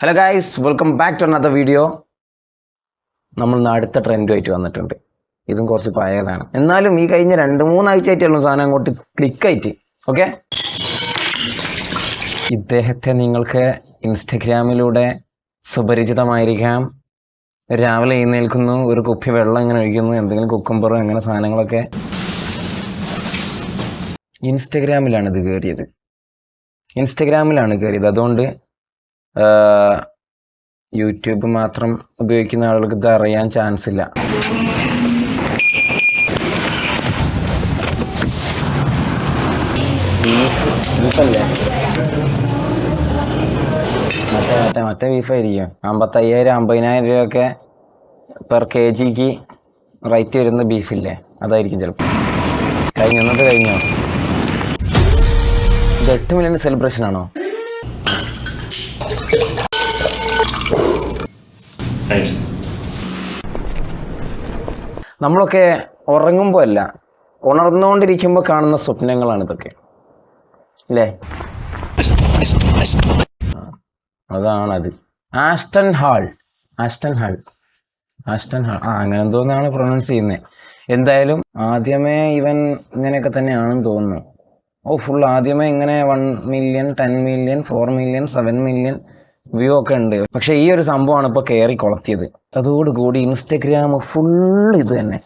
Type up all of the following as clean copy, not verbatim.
Hello guys, welcome back to another video. നമ്മൾ അടുത്ത ട്രെൻഡുമായിട്ട് വന്നിട്ടുണ്ട്. ഇതും കുറച്ച് പഴയതാണ്, എന്നാലും ഈ കഴിഞ്ഞ 2-3 ആഴ്ചയായിട്ടുള്ള സാധനം അങ്ങോട്ട് ക്ലിക്കായിട്ട്. ഓക്കെ, ഇദ്ദേഹത്തെ നിങ്ങൾക്ക് ഇൻസ്റ്റഗ്രാമിലൂടെ സുപരിചിതമായിരിക്കാം. രാവിലെ എഴുന്നേൽക്കുന്നു, ഒരു കുപ്പി വെള്ളം ഇങ്ങനെ ഒഴിക്കുന്നു, എന്തെങ്കിലും കുക്കുംബറോ അങ്ങനെ സാധനങ്ങളൊക്കെ. ഇൻസ്റ്റഗ്രാമിലാണ് കയറിയത്. അതുകൊണ്ട് യൂട്യൂബ് മാത്രം ഉപയോഗിക്കുന്ന ആളുകൾക്ക് ഇത് അറിയാൻ ചാൻസ് ഇല്ല. മറ്റേ ബീഫായിരിക്കും. 55,000-50,000 രൂപയൊക്കെ പെർ kgക്ക് റേറ്റ് വരുന്ന ബീഫില്ലേ, അതായിരിക്കും ചിലപ്പോൾ. കഴിഞ്ഞോ? ഇത് 8 മില്യൺ സെലിബ്രേഷൻ ആണോ? നമ്മളൊക്കെ ഉറങ്ങുമ്പോൾ അല്ല, ഉണർന്നുകൊണ്ടിരിക്കുമ്പോൾ കാണുന്ന സ്വപ്നങ്ങളാണ് ഇതൊക്കെ, അല്ലേ? അതാണത്. ആസ്റ്റൺ ഹാൾ അങ്ങനെ എന്തോന്നാണ് പ്രൊനൗൺസ് ചെയ്യുന്നത്. എന്തായാലും ആദ്യമേ ഇവൻ ഇങ്ങനെയൊക്കെ തന്നെയാണെന്ന് തോന്നുന്നു. ഫുൾ ആദ്യമേ ഇങ്ങനെ 1 million, 10 million, 4 million, 7 million view ഒക്കെ ഉണ്ട്. പക്ഷെ ഈ ഒരു സംഭവമാണ് ഇപ്പോൾ കയറി കൊളത്തിയത്. അതോടുകൂടി ഇൻസ്റ്റഗ്രാം ഫുൾ ഇത് തന്നെ.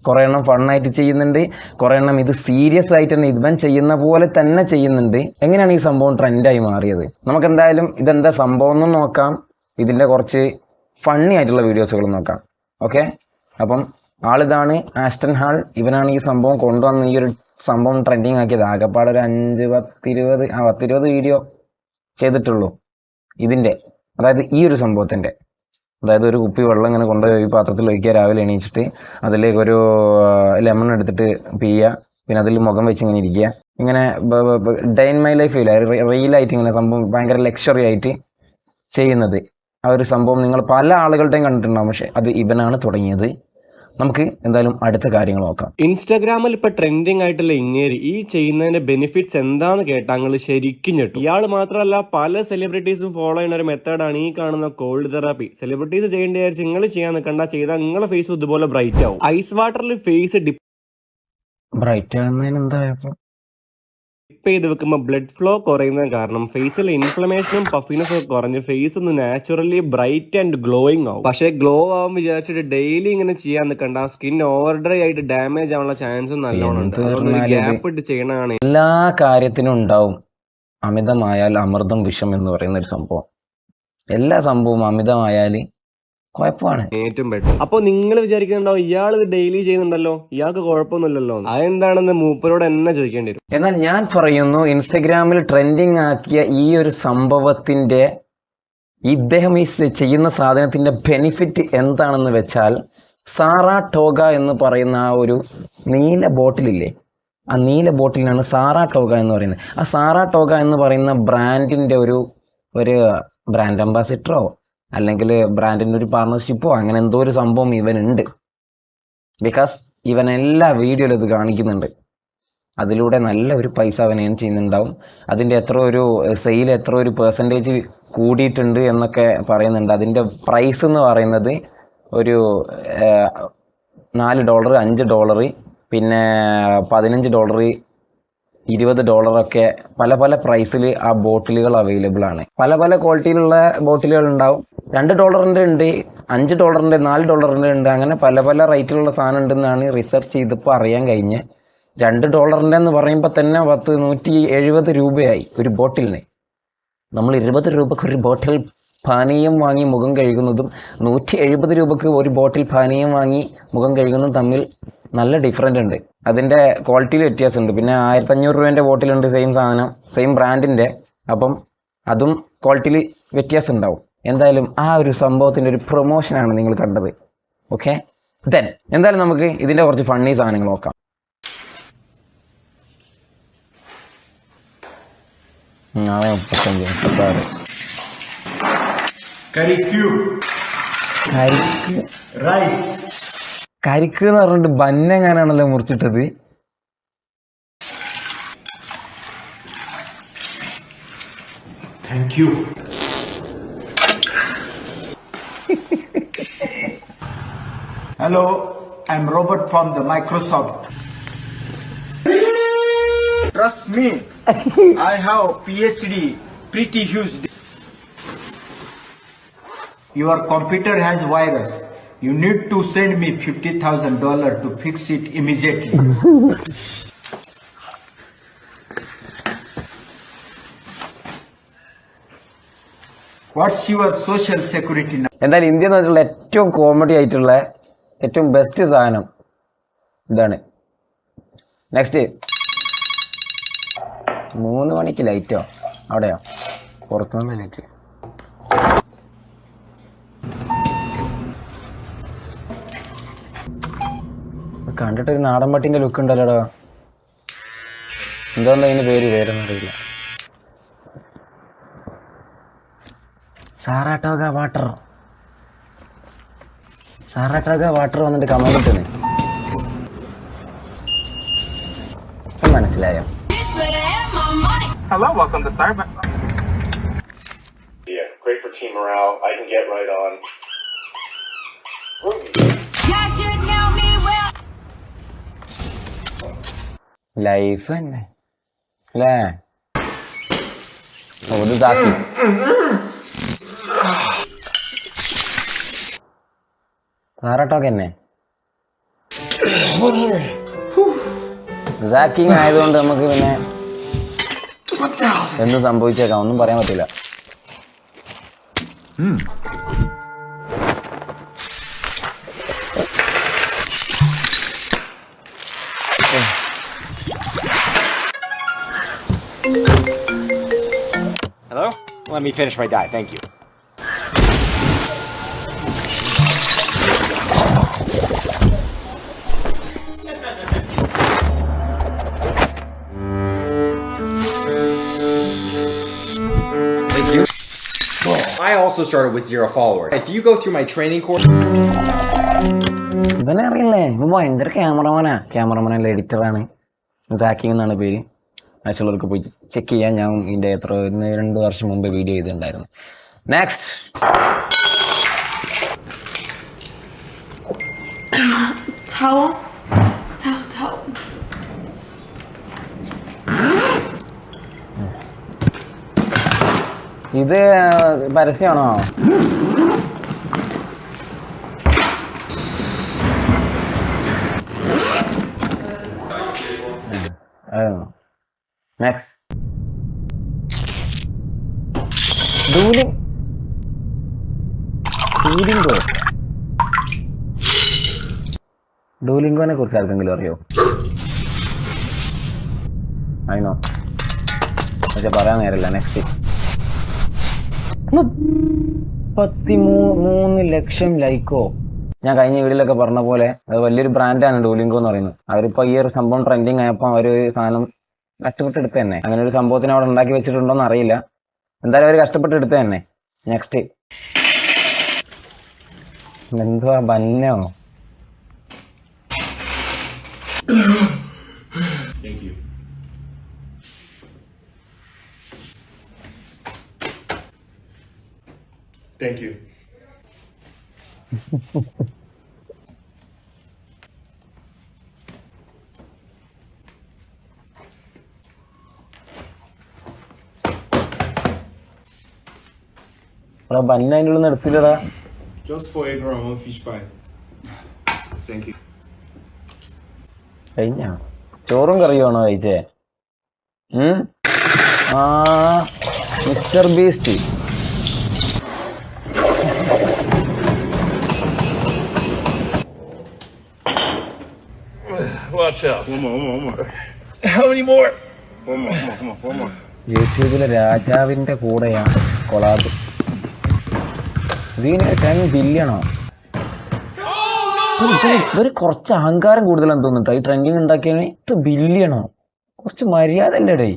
കുറെ എണ്ണം ഫണ്ണായിട്ട് ചെയ്യുന്നുണ്ട്, കുറെ എണ്ണം ഇത് സീരിയസ് ആയിട്ട് തന്നെ ഇവൻ ചെയ്യുന്ന പോലെ തന്നെ ചെയ്യുന്നുണ്ട്. എങ്ങനെയാണ് ഈ സംഭവം ട്രെൻഡായി മാറിയത്? നമുക്ക് എന്തായാലും ഇതെന്താ സംഭവം എന്നും നോക്കാം, ഇതിന്റെ കുറച്ച് ഫണ്ണി ആയിട്ടുള്ള വീഡിയോസുകൾ നോക്കാം. ഓക്കെ, അപ്പം ആളിതാണ് ആസ്റ്റൺ ഹാൾ. ഇവനാണ് ഈ സംഭവം കൊണ്ടുവന്ന് ഈ ഒരു സംഭവം ട്രെൻഡിങ് ആക്കിയത്. ആകെപ്പാടെ ഒരു 10-20 വീഡിയോ ചെയ്തിട്ടുള്ളൂ ഇതിന്റെ. അതായത് ഈ ഒരു സംഭവത്തിന്റെ, അതായത് ഒരു കുപ്പി വെള്ളം ഇങ്ങനെ കൊണ്ടുപോയി ഈ പാത്രത്തിൽ ഒഴിക്കുക, രാവിലെ എണീച്ചിട്ട് അതിലേക്ക് ഒരു ലെമൺ എടുത്തിട്ട് പിയ്യുക, പിന്നെ അതിൽ മുഖം വെച്ച് ഇങ്ങനെ ഇരിക്കുക. ഇങ്ങനെ ഡേ ഇൻ മൈ ലൈഫ് ഇല്ല, റീലായിട്ട് ഇങ്ങനെ സംഭവം ഭയങ്കര ലക്ഷറി ആയിട്ട് ചെയ്യുന്നത്. ആ ഒരു സംഭവം നിങ്ങൾ പല ആളുകളുടെയും കണ്ടിട്ടുണ്ടാകും, പക്ഷെ അത് ഇവനാണ് തുടങ്ങിയത്. നമുക്ക് എന്തായാലും അടുത്ത കാര്യങ്ങൾ നോക്കാം. ഇൻസ്റ്റാഗ്രാമിൽ ഇപ്പൊ ട്രെൻഡിങ് ആയിട്ടുള്ള ഇങ്ങേരി ഈ ചെയ്യുന്നതിന്റെ ബെനിഫിറ്റ്സ് എന്താന്ന് കേട്ടാൽ ശരിക്കും ഞെട്ടും. ഇയാൾ മാത്രമല്ല, പല സെലിബ്രിറ്റീസും ഫോളോ ചെയ്യുന്ന ഒരു മെത്തേഡാണ് ഈ കാണുന്ന കോൾഡ് തെറാപ്പി. സെലിബ്രിറ്റീസ് ചെയ്യേണ്ട വിചാരിച്ച് നിങ്ങൾ ചെയ്യാൻ നിൽക്കണ്ട, ചെയ്താൽ നിങ്ങളുടെ ഫേസ് ഇതുപോലെ ബ്രൈറ്റ് ആവും. ഐസ് വാട്ടറിൽ ഫേസ് ബ്രൈറ്റ് ആകുന്നതിന് എന്താ ഡിപ്പ് ചെയ്ത് വെക്കുമ്പോൾ ബ്ലഡ് ഫ്ലോ കുറയുന്നത് കാരണം ഫേസിലെ ഇൻഫ്ലമേഷനും പഫിനെസ്സും ഒക്കെ കുറഞ്ഞ് ഫേസ് ഒന്ന് നാച്ചുറലി ബ്രൈറ്റ് ആൻഡ് ഗ്ലോയിങ് ആവും. പക്ഷേ ഗ്ലോ ആവും വിചാരിച്ചിട്ട് ഡെയിലി ഇങ്ങനെ ചെയ്യാൻ നിൽക്കണ്ട, സ്കിൻ ഓവർ ഡ്രൈ ആയിട്ട് ഡാമേജ് ആവാനുള്ള ചാൻസും നല്ലോണം ഉണ്ട്. അതുകൊണ്ട് ഗ്യാപ്പ് ഇട്ട് ചെയ്യണതാണ്. എല്ലാ കാര്യത്തിനും ഉണ്ടാവും അമിതമായാൽ അമൃതം വിഷം എന്ന് പറയുന്ന ഒരു സംഭവം. എല്ലാ സംഭവവും അമിതമായാൽ കുഴപ്പമാണ്, ഏറ്റവും ബെറ്റർ. അപ്പൊ നിങ്ങൾ വിചാരിക്കുന്നുണ്ടാവും ഇയാൾ ഇത് ഡെയിലി ചെയ്യുന്നുണ്ടല്ലോ, ഇയാൾക്ക് കുഴപ്പമൊന്നുമില്ലല്ലോ. അതെന്താണെന്ന് മൂപ്പരോട് എന്നെ ചോദിക്കേണ്ടി വരും. എന്നാൽ ഞാൻ പറയുന്നു, ഇൻസ്റ്റഗ്രാമിൽ ട്രെൻഡിങ് ആക്കിയ ഈ ഒരു സംഭവത്തിന്റെ, ഇദ്ദേഹം ഈ ചെയ്യുന്ന സാധനത്തിന്റെ ബെനിഫിറ്റ് എന്താണെന്ന് വെച്ചാൽ, സാറാട്ടോഗ എന്ന് പറയുന്ന ആ ഒരു നീല ബോട്ടിലില്ലേ, ആ നീല ബോട്ടിലിനാണ് സാറാട്ടോഗ എന്ന് പറയുന്നത്. ആ സാറാട്ടോഗ എന്ന് പറയുന്ന ബ്രാൻഡിന്റെ ഒരു ബ്രാൻഡ് അംബാസിഡറോ അല്ലെങ്കിൽ ബ്രാൻഡിന്റെ ഒരു പാർട്ണർഷിപ്പോ അങ്ങനെ എന്തോ ഒരു സംഭവം ഇവനുണ്ട്. ബിക്കോസ് ഇവൻ എല്ലാ വീഡിയോയിലും ഇത് കാണിക്കുന്നുണ്ട്. അതിലൂടെ നല്ല ഒരു പൈസ അവൻ ഏൺ ചെയ്യുന്നുണ്ടാവും. അതിൻ്റെ എത്ര ഒരു പെർസെൻറ്റേജ് കൂടിയിട്ടുണ്ട് എന്നൊക്കെ പറയുന്നുണ്ട്. അതിൻ്റെ പ്രൈസ് എന്ന് പറയുന്നത് ഒരു $4, $5, പിന്നെ $15, $20 പല പ്രൈസിൽ ആ ബോട്ടിലുകൾ അവൈലബിൾ ആണ്. പല ക്വാളിറ്റിയിലുള്ള ബോട്ടിലുകൾ ഉണ്ടാവും. $2 ഉണ്ട്, $5, $4 ഉണ്ട്, അങ്ങനെ പല റേറ്റിലുള്ള സാധനം ഉണ്ടെന്നാണ് റിസർച്ച് ചെയ്തപ്പോൾ അറിയാൻ കഴിഞ്ഞ്. $2 എന്ന് പറയുമ്പോൾ തന്നെ 170 രൂപയായി ഒരു ബോട്ടിലിന്. നമ്മൾ 20 രൂപക്ക് ഒരു ബോട്ടിൽ പാനീയം വാങ്ങി മുഖം കഴുകുന്നതും 170 രൂപക്ക് ഒരു ബോട്ടിൽ പാനീയം വാങ്ങി മുഖം കഴുകുന്നതും തമ്മിൽ നല്ല ഡിഫറൻ്റ് ഉണ്ട്. അതിൻ്റെ ക്വാളിറ്റിയിൽ വ്യത്യാസമുണ്ട്. പിന്നെ 1500 രൂപേൻ്റെ ബോട്ടിലുണ്ട്, സെയിം സാധനം, സെയിം ബ്രാൻഡിൻ്റെ. അപ്പം അതും ക്വാളിറ്റിയിൽ വ്യത്യാസം ഉണ്ടാവും. എന്തായാലും ആ ഒരു സംഭവത്തിൻ്റെ ഒരു പ്രൊമോഷനാണ് നിങ്ങൾ കണ്ടത്. ഓക്കെ, ദെൻ എന്തായാലും നമുക്ക് ഇതിൻ്റെ കുറച്ച് ഫണ്ണി സാധനങ്ങൾ നോക്കാം. കരിക്ക് എന്ന് പറഞ്ഞിട്ട് ബന്നെങ്ങാനാണല്ലോ മുറിച്ചിട്ടത്. Thank you. Hello, I'm Robert from the Microsoft. Trust me, I have PhD, pretty huge. Your computer has virus. You need to send me $50,000 to fix it immediately. What's your social security number? എന്തായാലും India എന്ന് വെച്ചിട്ടുള്ള ഏറ്റവും comedy ആയിട്ടുള്ള ഏറ്റവും best സാധനം ഇതാണ്. Next 3 മണിക്ക് ലൈറ്റോ അവിടെയോ പുറത്തുനിന്ന് ലൈറ്റ് കണ്ടിട്ടൊരു നാടൻ പട്ടിന്റെ ലുക്ക് ഉണ്ടല്ലോടാ. എന്താ അതിന് പേരൊന്നും അറിയില്ല. സാറാട്ടോഗ വാട്ടർ വന്നിട്ട് കമന്റ് ഇട്ടേ മനസ്സിലായോ? Hello, welcome to Starbucks. Yeah, great for team morale. I can get right on. Life തന്നെ അല്ലേ? ഇതാക്കി സാറാട്ടോക്കെ തന്നെ സാക്കിങ് ആയതുകൊണ്ട് നമുക്ക് പിന്നെ എന്ത് സംഭവിച്ചേക്കാം ഒന്നും പറയാൻ പറ്റില്ല. Hello? Let me finish my diet, thank you. I also started with 0 followers. If you go through my training course... ഇവനെ അറിയില്ലേ? ഇവൻ ഭയങ്കര ക്യാമറമാനല്ല, എഡിറ്ററാണ്. സാക്കിങ് എന്നാണ് പേര്. മറ്റുള്ളവർക്ക് പോയി ചെക്ക് ചെയ്യാൻ ഞാൻ ഇതിൻ്റെ 2 വർഷം മുമ്പ് വീഡിയോ ചെയ്തിട്ടുണ്ടായിരുന്നു. നെക്സ്റ്റ് ഇത് പരസ്യമാണോ? നെക്സ്റ്റ് ഡൂലിംഗോനെ കുറിച്ച് ആർക്കെങ്കിലും അറിയോ? അതിനോ പക്ഷെ പറയാൻ നേരല്ല. നെക്സ്റ്റ് 33 ലക്ഷം ലൈക്കോ. ഞാൻ കഴിഞ്ഞ വീഡിയോയിലൊക്കെ പറഞ്ഞ പോലെ അത് വലിയൊരു ബ്രാൻഡാണ് ഡൂലിംഗോ എന്ന് പറയുന്നത്. അവരിപ്പോ ഈ ഒരു സംഭവം ട്രെൻഡിങ് ആയപ്പോൾ അവർ സാധനം കഷ്ടപ്പെട്ടെടുത്ത് തന്നെ. അങ്ങനെ ഒരു സംഭവത്തിന് അവിടെ ഉണ്ടാക്കി വെച്ചിട്ടുണ്ടോന്ന് അറിയില്ല. എന്തായാലും അവർ കഷ്ടപ്പെട്ടെടുത്ത് തന്നെ. നെക്സ്റ്റ് എന്തുവാ ബന്നോ? Thank you. ബന്ന അതിൻ്റെ ഉള്ളിൽ നിർത്തില്ലടാ. Just for a normal fish pie. Thank you. കഴിഞ്ഞ ചോറും കറിയുമാണോ കഴിച്ചേ? Mister beast Watch out. One more. How many more? One more. യൂട്യൂബിലെ രാജാവിന്റെ കൂടെയാണ് കൊളാബ്. ഇതിന് 10 ബില്യണോ? ഒരു കുറച്ച് അഹങ്കാരം കൂടുതലാന്ന് തോന്നുന്നുട്ടോ ഈ ട്രെൻഡിങ് ഉണ്ടാക്കിയതിന്. 8 ബില്യണോ? കുറച്ച് മര്യാദ അല്ലേടേ.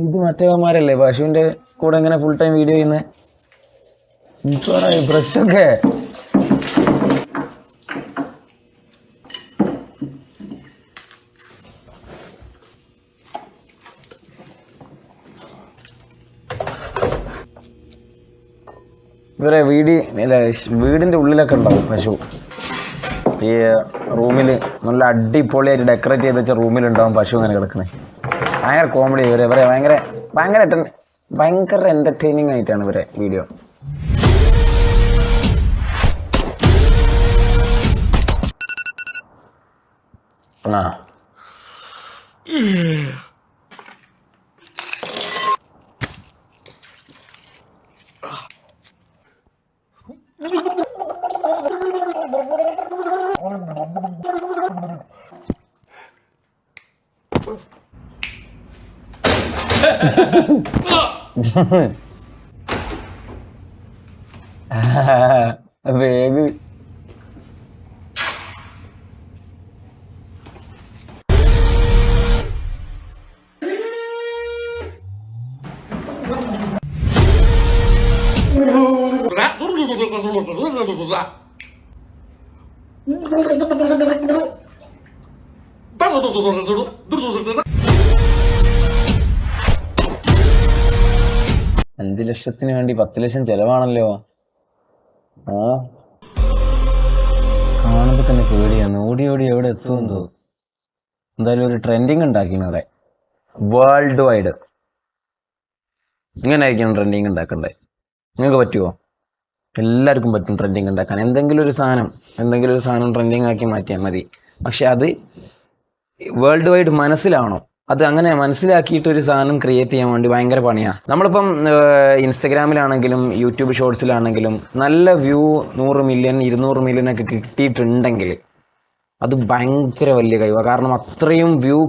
ഇത് മറ്റേമാരല്ലേ പശുവിന്റെ കൂടെ ഇങ്ങനെ ഫുൾ ടൈം വീഡിയോ ചെയ്യുന്നത്? ബ്രഷൊക്കെ ഇവരെ വീടിൻ്റെ ഉള്ളിലൊക്കെ ഉണ്ടാവും പശു. ഈ റൂമിൽ നല്ല അടിപൊളിയായിട്ട് ഡെക്കറേറ്റ് ചെയ്ത് വെച്ച റൂമിലുണ്ടാവും പശു ഇങ്ങനെ കിടക്കുന്നത്. ഭയങ്കര കോമഡി ഇവരെ ഭയങ്കര എൻ്റർടൈനിങ് ആയിട്ടാണ് ഇവരെ വീഡിയോ. ആ വേഗ് അഞ്ച് ലക്ഷത്തിന് വേണ്ടി 10 ലക്ഷം ചെലവാണല്ലോ. ആ കാണുമ്പോ തന്നെ പേടിയാണ്. ഓടി എവിടെ എത്തുമെന്ന് തോന്നും. എന്തായാലും ഒരു ട്രെൻഡിങ് ഉണ്ടാക്കിയാണ് അവിടെ വേൾഡ് വൈഡ്. ഇങ്ങനെ ആയിരിക്കണം ട്രെൻഡിങ് ഉണ്ടാക്കണ്ടേ. നിങ്ങൾക്ക് പറ്റുമോ? എല്ലാവർക്കും പറ്റും ട്രെൻഡിങ് ഉണ്ടാക്കാൻ. എന്തെങ്കിലും ഒരു സാധനം ട്രെൻഡിങ് ആക്കി മാറ്റിയാൽ മതി. പക്ഷെ അത് വേൾഡ് വൈഡ് മനസ്സിലാവണം. അത് അങ്ങനെ മനസ്സിലാക്കിയിട്ട് ഒരു സാധനം ക്രിയേറ്റ് ചെയ്യാൻ വേണ്ടി ഭയങ്കര പണിയാണ്. നമ്മളിപ്പം ഇൻസ്റ്റഗ്രാമിലാണെങ്കിലും യൂട്യൂബ് ഷോർട്സിലാണെങ്കിലും നല്ല വ്യൂ 100 മില്യൺ 200 മില്യൺ ഒക്കെ കിട്ടിയിട്ടുണ്ടെങ്കിൽ അത് ഭയങ്കര വലിയ കഴിവാണ്. കാരണം അത്രയും വ്യൂ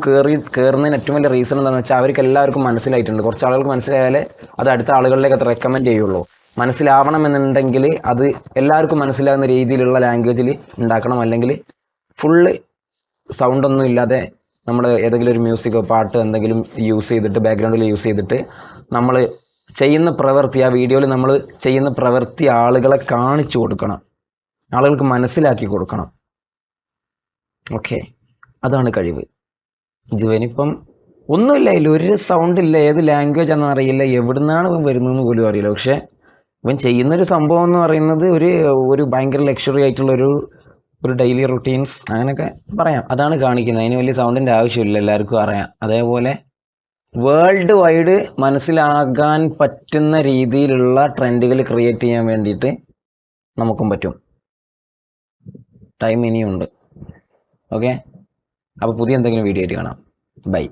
കയറുന്നതിന് ഏറ്റവും വലിയ റീസൺ എന്താണെന്ന് വെച്ചാൽ അവർക്ക് എല്ലാവർക്കും മനസ്സിലായിട്ടുണ്ട്. കുറച്ച് ആളുകൾക്ക് മനസ്സിലായാലേ അത് അടുത്ത ആളുകളിലേക്ക് അത് റെക്കമെൻഡ് ചെയ്യുള്ളൂ. മനസ്സിലാവണമെന്നുണ്ടെങ്കിൽ അത് എല്ലാവർക്കും മനസ്സിലാകുന്ന രീതിയിലുള്ള ലാംഗ്വേജിൽ ഉണ്ടാക്കണം. അല്ലെങ്കിൽ ഫുള്ള് സൗണ്ടൊന്നും ഇല്ലാതെ നമ്മൾ ഏതെങ്കിലും ഒരു മ്യൂസിക്കോ പാട്ട് എന്തെങ്കിലും യൂസ് ചെയ്തിട്ട് ബാക്ക്ഗ്രൗണ്ടിൽ യൂസ് ചെയ്തിട്ട് നമ്മൾ ചെയ്യുന്ന പ്രവൃത്തി, ആ വീഡിയോയിൽ നമ്മൾ ചെയ്യുന്ന പ്രവൃത്തി ആളുകളെ കാണിച്ചു കൊടുക്കണം, ആളുകൾക്ക് മനസ്സിലാക്കി കൊടുക്കണം. ഓക്കെ, അതാണ് കഴിവ്. ഇവനിപ്പം ഒന്നുമില്ല, അതിൽ ഒരു സൗണ്ട് ഇല്ല, ഏത് ലാംഗ്വേജ് ആണെന്ന് അറിയില്ല, എവിടുന്നാണ് ഇവൻ വരുന്നതെന്ന് പോലും അറിയില്ല. പക്ഷെ ഇവൻ ചെയ്യുന്നൊരു സംഭവം എന്ന് പറയുന്നത് ഒരു ഭയങ്കര ലക്ഷറി ആയിട്ടുള്ള ഒരു ഡെയിലി റുട്ടീൻസ് അങ്ങനെയൊക്കെ പറയാം. അതാണ് കാണിക്കുന്നത്. അതിന് വലിയ സൗണ്ടിൻ്റെ ആവശ്യമില്ല, എല്ലാവർക്കും അറിയാം. അതേപോലെ വേൾഡ് വൈഡ് മനസ്സിലാകാൻ പറ്റുന്ന രീതിയിലുള്ള ട്രെൻഡുകൾ ക്രിയേറ്റ് ചെയ്യാൻ വേണ്ടിയിട്ട് നമുക്കും പറ്റും. ടൈം ഇനിയുണ്ട്. ഓക്കെ, അപ്പോൾ പുതിയ എന്തെങ്കിലും വീഡിയോ ആയിട്ട് കാണാം. ബൈ.